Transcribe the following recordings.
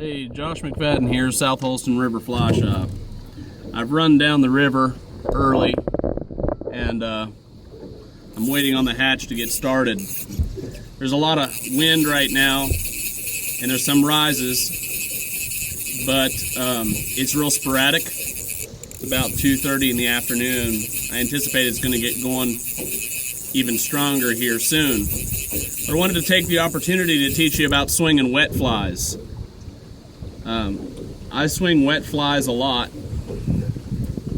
Hey, Josh McFadden here, South Holston River Fly Shop. I've run down the river early and I'm waiting on the hatch to get started. There's a lot of wind right now and there's some rises, but it's real sporadic. It's about 2:30 in the afternoon. I anticipate it's going to get going even stronger here soon. But I wanted to take the opportunity to teach you about swinging wet flies. I swing wet flies a lot.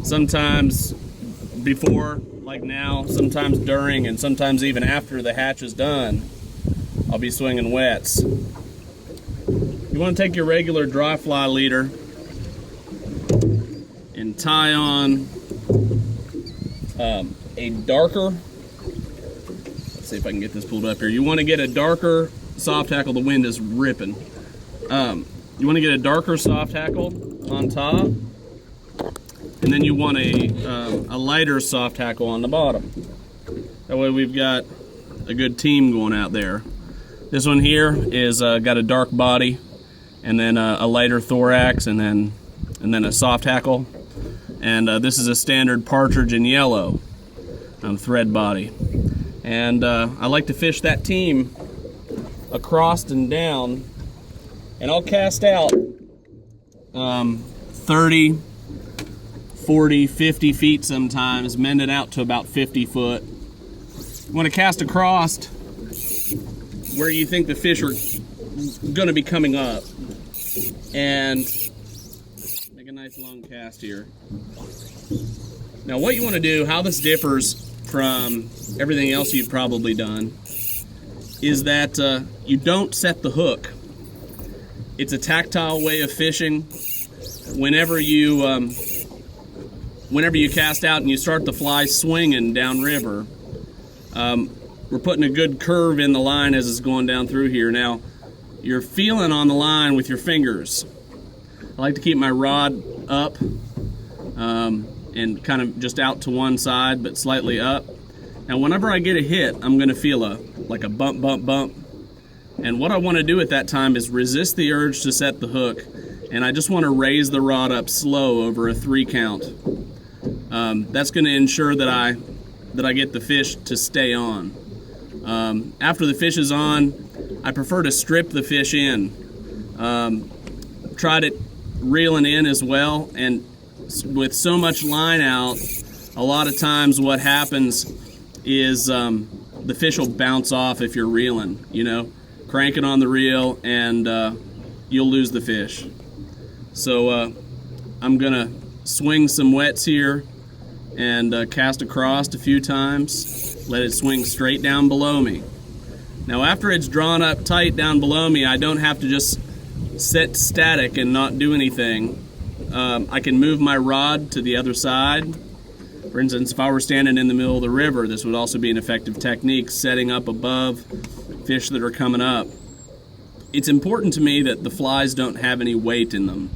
Sometimes before, like now, sometimes during, and sometimes even after the hatch is done, I'll be swinging wets. You want to take your regular dry fly leader and tie on a darker, let's see if I can get this pulled up here. You want to get a darker soft hackle. The wind is ripping. You want to get a darker soft hackle on top, and then you want a lighter soft hackle on the bottom. That way we've got a good team going out there. This one here is got a dark body, and then a lighter thorax, and then a soft hackle. And this is a standard partridge in yellow thread body. And I like to fish that team across and down. And I'll cast out 30, 40, 50 feet sometimes, mending out to about 50 foot. You want to cast across where you think the fish are going to be coming up. And make a nice long cast here. Now what you want to do, how this differs from everything else you've probably done, is that you don't set the hook. It's a tactile way of fishing. Whenever you cast out and you start the fly swinging downriver, we're putting a good curve in the line as it's going down through here. Now, you're feeling on the line with your fingers. I like to keep my rod up and kind of just out to one side, but slightly up. Now, whenever I get a hit, I'm going to feel like a bump, bump, bump. And what I want to do at that time is resist the urge to set the hook, and I just want to raise the rod up slow over a 3 count. That's going to ensure that I get the fish to stay on. After the fish is on, I prefer to strip the fish in. Tried it reeling in as well, and with so much line out, a lot of times what happens is the fish will bounce off if you're reeling, you know. Crank it on the reel and you'll lose the fish. So I'm gonna swing some wets here and cast across a few times, let it swing straight down below me. Now after it's drawn up tight down below me, I don't have to just sit static and not do anything. I can move my rod to the other side. For instance, if I were standing in the middle of the river, this would also be an effective technique, setting up above fish that are coming up. It's important to me that the flies don't have any weight in them.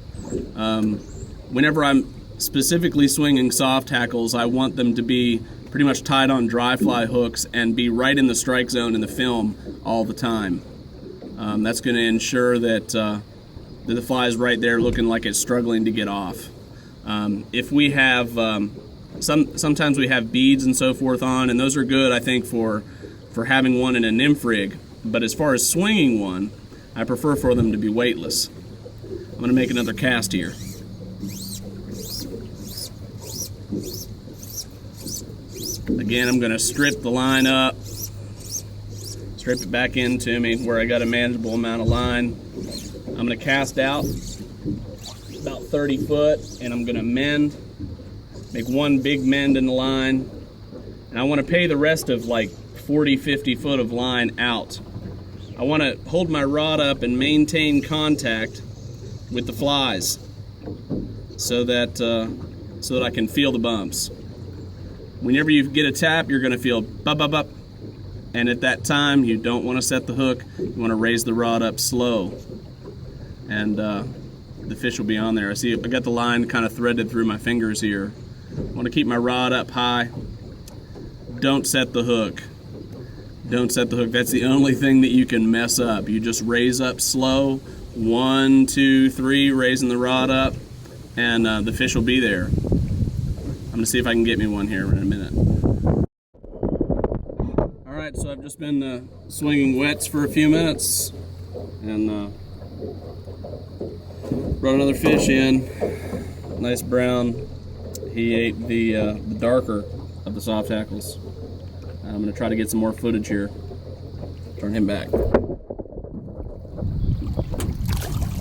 Whenever I'm specifically swinging soft hackles, I want them to be pretty much tied on dry fly hooks and be right in the strike zone in the film all the time. That's going to ensure that the fly is right there looking like it's struggling to get off. If we have sometimes we have beads and so forth on, and those are good, I think, for having one in a nymph rig. But as far as swinging one, I prefer for them to be weightless. I'm going to make another cast here. Again, I'm going to strip the line up, strip it back into me where I got a manageable amount of line. I'm going to cast out about 30 foot, and I'm going to mend, make one big mend in the line, and I want to pay the rest of like 40, 50 foot of line out. I want to hold my rod up and maintain contact with the flies so that I can feel the bumps. Whenever you get a tap, you're going to feel bop, bop, bop. And at that time, you don't want to set the hook. You want to raise the rod up slow. And the fish will be on there. I see I got the line kind of threaded through my fingers here. I want to keep my rod up high. Don't set the hook. Don't set the hook. That's the only thing that you can mess up. You just raise up slow. 1, 2, 3, raising the rod up, and the fish will be there. I'm gonna see if I can get me one here in a minute. All right, so I've just been swinging wets for a few minutes, and brought another fish in. Nice brown. He ate the darker of the soft hackles. I'm gonna try to get some more footage here. Turn him back.